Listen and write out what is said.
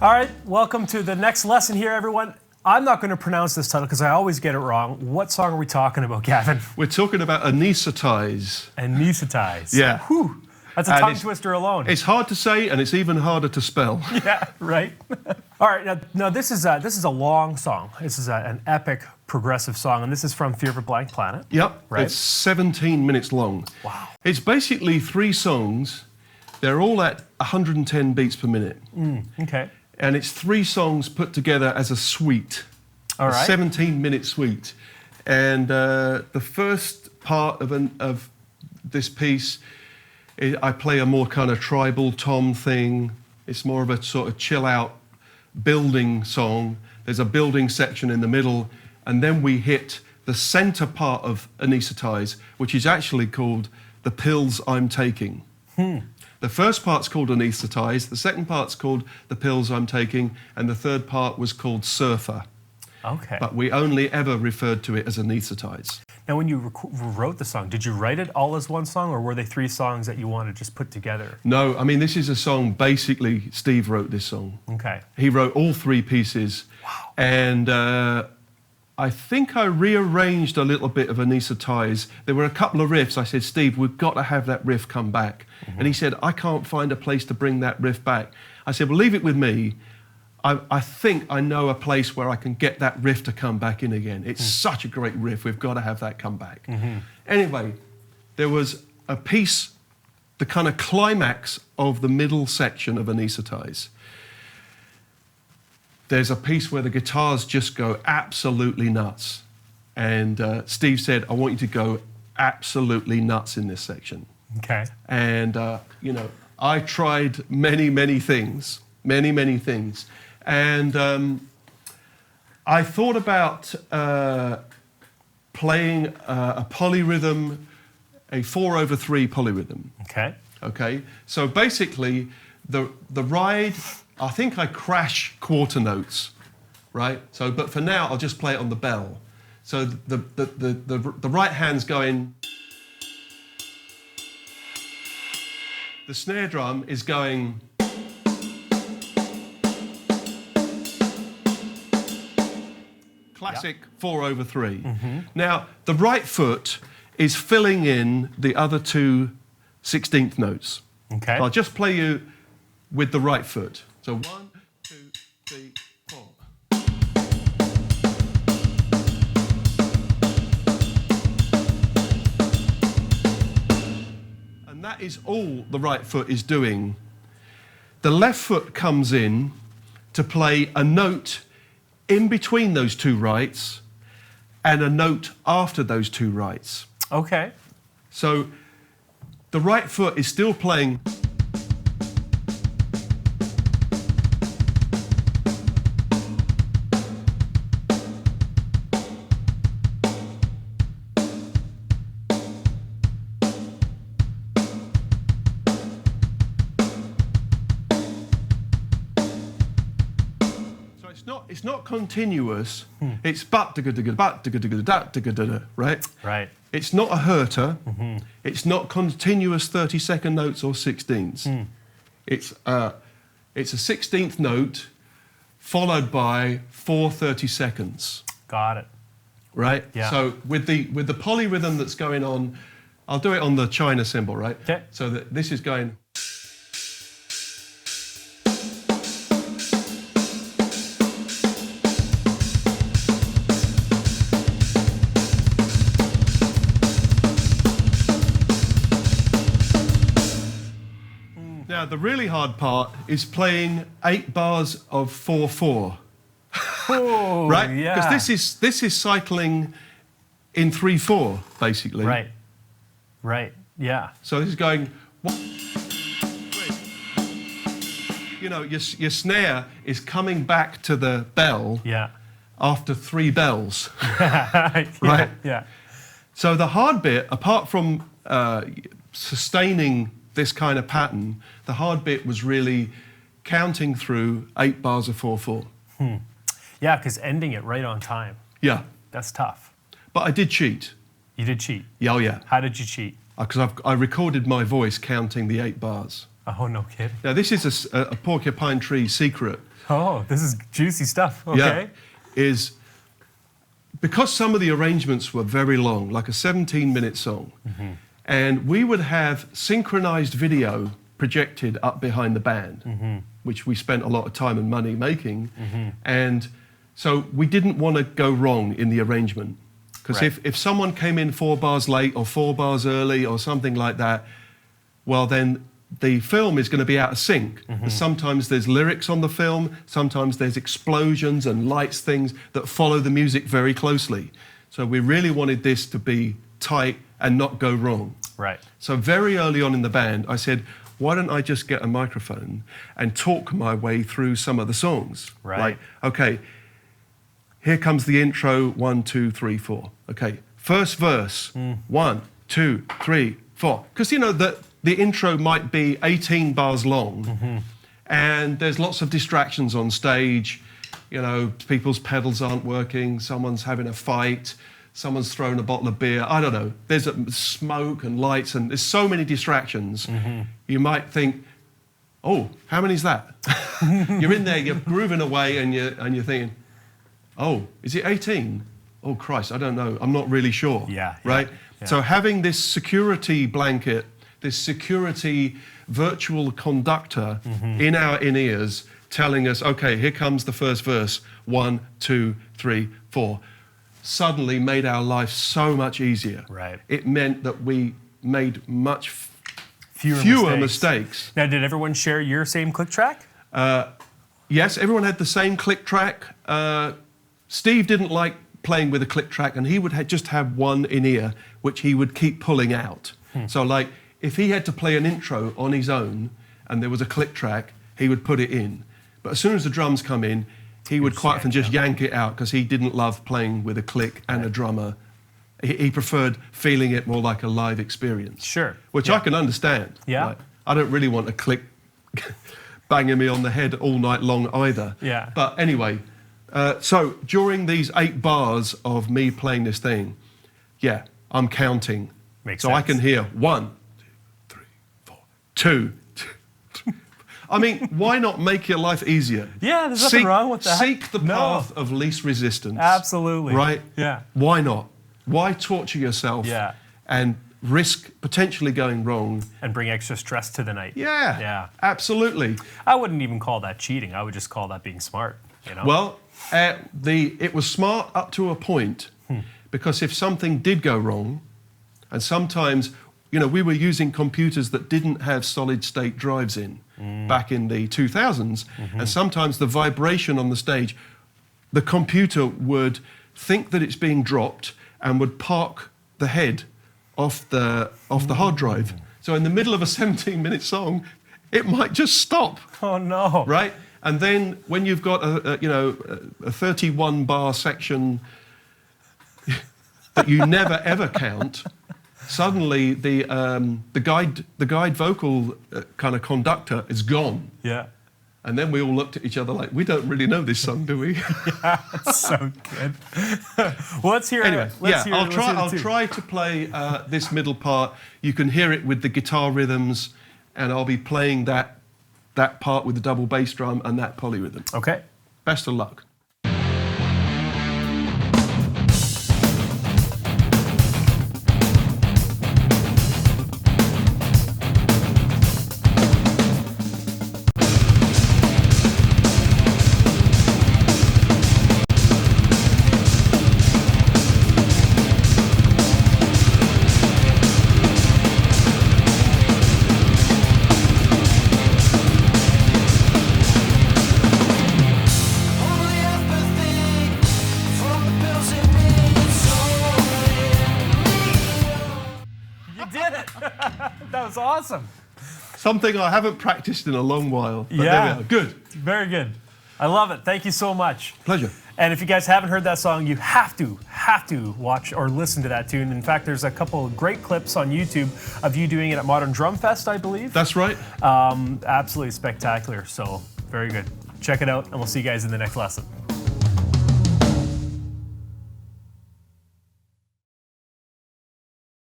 All right, welcome to the next lesson here, everyone. I'm not going to pronounce this title because I always get it wrong. What song are we talking about, Gavin? We're talking about anesthetize. Anesthetize. Yeah. Whew. That's a tongue twister alone. It's hard to say, and it's even harder to spell. Yeah, right. All right, now this is a long song. This is an epic progressive song, and this is from Fear of a Blank Planet. Yep, right? It's 17 minutes long. Wow. It's basically 3 songs. They're all at 110 beats per minute. Okay. And it's 3 songs put together as a suite. All right. A 17-minute suite. And the first part of this piece, I play a more kind of tribal tom thing. It's more of a sort of chill-out building song. There's a building section in the middle, and then we hit the center part of Anesthetize, which is actually called The Pills I'm Taking. The first part's called Anesthetize, the second part's called The Pills I'm Taking, and the third part was called Surfer. Okay. But we only ever referred to it as Anesthetize. Now, when you wrote the song, did you write it all as one song, or were they 3 songs that you wanted to just put together? No, I mean, this is a song, basically, Steve wrote this song. Okay. He wrote all 3 pieces. Wow. And I think I rearranged a little bit of Anesthetize. There were a couple of riffs. I said, Steve, we've got to have that riff come back. And he said, I can't find a place to bring that riff back. I said, well, leave it with me. I think I know a place where I can get that riff to come back in again. It's such a great riff. We've got to have that come back. Anyway, there was a piece, the kind of climax of the middle section of Anesthetize. There's a piece where the guitars just go absolutely nuts. And Steve said, I want you to go absolutely nuts in this section. Okay. And, you know, I tried many things. And I thought about playing a polyrhythm, a 4/3 polyrhythm. Okay. Okay. So basically, the ride, I think I crash quarter notes, right? So, but for now, I'll just play it on the bell. So the right hand's going. The snare drum is going. Classic 4/3. Now, the right foot is filling in the other 2 16th notes. Okay. I'll just play you with the right foot. So 1, 2, 3, 4. And that is all the right foot is doing. The left foot comes in to play a note in between those 2 rights and a note after those 2 rights. Okay. So the right foot is still playing. It's not continuous. It's but right? Right. It's not a hurter. It's not continuous 30-second notes or 16ths. It's a 16th note followed by 4 30-seconds. Got it. Right? Yeah. So with the polyrhythm that's going on, I'll do it on the China cymbal, right? Okay. So that this is going. Now, the really hard part is playing 8 bars of 4/4. Oh, right? yeah. Because this is cycling in 3/4, basically. Right. Right. Yeah. So this is going 1, 3. You know, your snare is coming back to the bell. Yeah. After 3 bells. Right. Yeah. So the hard bit, apart from sustaining this kind of pattern, the hard bit was really counting through 8 bars of 4/4. Yeah, because ending it right on time. Yeah. That's tough. But I did cheat. You did cheat. Yeah, oh yeah. How did you cheat? Because I recorded my voice counting the 8 bars. Oh, no kidding. Now, this is a porcupine tree secret. Oh, this is juicy stuff. Okay. Is because some of the arrangements were very long, like a 17-minute song, and we would have synchronized video projected up behind the band, which we spent a lot of time and money making, and so we didn't want to go wrong in the arrangement. Because if someone came in 4 bars late or 4 bars early or something like that, well then the film is going to be out of sync. Sometimes there's lyrics on the film, sometimes there's explosions and lights, things that follow the music very closely. So we really wanted this to be tight and not go wrong. Right. So very early on in the band, I said, why don't I just get a microphone and talk my way through some of the songs? Right. Like, okay, here comes the intro, 1, 2, 3, 4. Okay, first verse, 1, 2, 3, 4. Because, you know, the intro might be 18 bars long, and there's lots of distractions on stage. You know, people's pedals aren't working, someone's having a fight, someone's throwing a bottle of beer. I don't know. There's smoke and lights, and there's so many distractions. You might think, oh, how many's that? You're in there, you're grooving away, and you're thinking, oh, is it 18? Oh, Christ, I don't know. I'm not really sure. Yeah. Right? Yeah. So having this security blanket, this security virtual conductor in our in-ears telling us, okay, here comes the first verse, 1, 2, 3, 4, suddenly made our life so much easier. Right. It meant that we made much Fewer mistakes. Now, did everyone share your same click track? Yes, everyone had the same click track. Steve didn't like playing with a click track, and he would just have one in-ear, which he would keep pulling out. So, like, if he had to play an intro on his own and there was a click track, he would put it in. But as soon as the drums come in, he would quite often just yank it out because he didn't love playing with a click and a drummer. He preferred feeling it more like a live experience. Sure. Which I can understand. Yeah. Like, I don't really want a click banging me on the head all night long either. Yeah. But anyway, so during these 8 bars of me playing this thing, yeah, I'm counting. Makes so sense. I can hear 1, 2, 3, 4, 2. I mean, why not make your life easier? Yeah, there's nothing wrong with that. Seek the path of least resistance. Absolutely. Right? Yeah. Why not? Why torture yourself and risk potentially going wrong? And bring extra stress to the night. Yeah. Yeah. Absolutely. I wouldn't even call that cheating. I would just call that being smart. You know? Well, it was smart up to a point, because if something did go wrong, and sometimes, you know, we were using computers that didn't have solid state drives in back in the 2000s, and sometimes the vibration on the stage, the computer would think that it's being dropped and would park the head off the hard drive. So in the middle of a 17-minute song, it might just stop. Oh no! Right, and then when you've got a 31-bar section that you never ever count, suddenly the guide vocal kind of conductor is gone. Yeah. And then we all looked at each other like, we don't really know this song, do we? Yeah, that's so good. Well, let's hear Anyway, it. I'll try to play this middle part. You can hear it with the guitar rhythms, and I'll be playing that part with the double bass drum and that polyrhythm. Okay. Best of luck. That was awesome. Something I haven't practiced in a long while. But Yeah. there we are. Good. Very good. I love it. Thank you so much. Pleasure. And if you guys haven't heard that song, you have to watch or listen to that tune. In fact, there's a couple of great clips on YouTube of you doing it at Modern Drum Fest, I believe. That's right. Absolutely spectacular. So very good. Check it out, and we'll see you guys in the next lesson.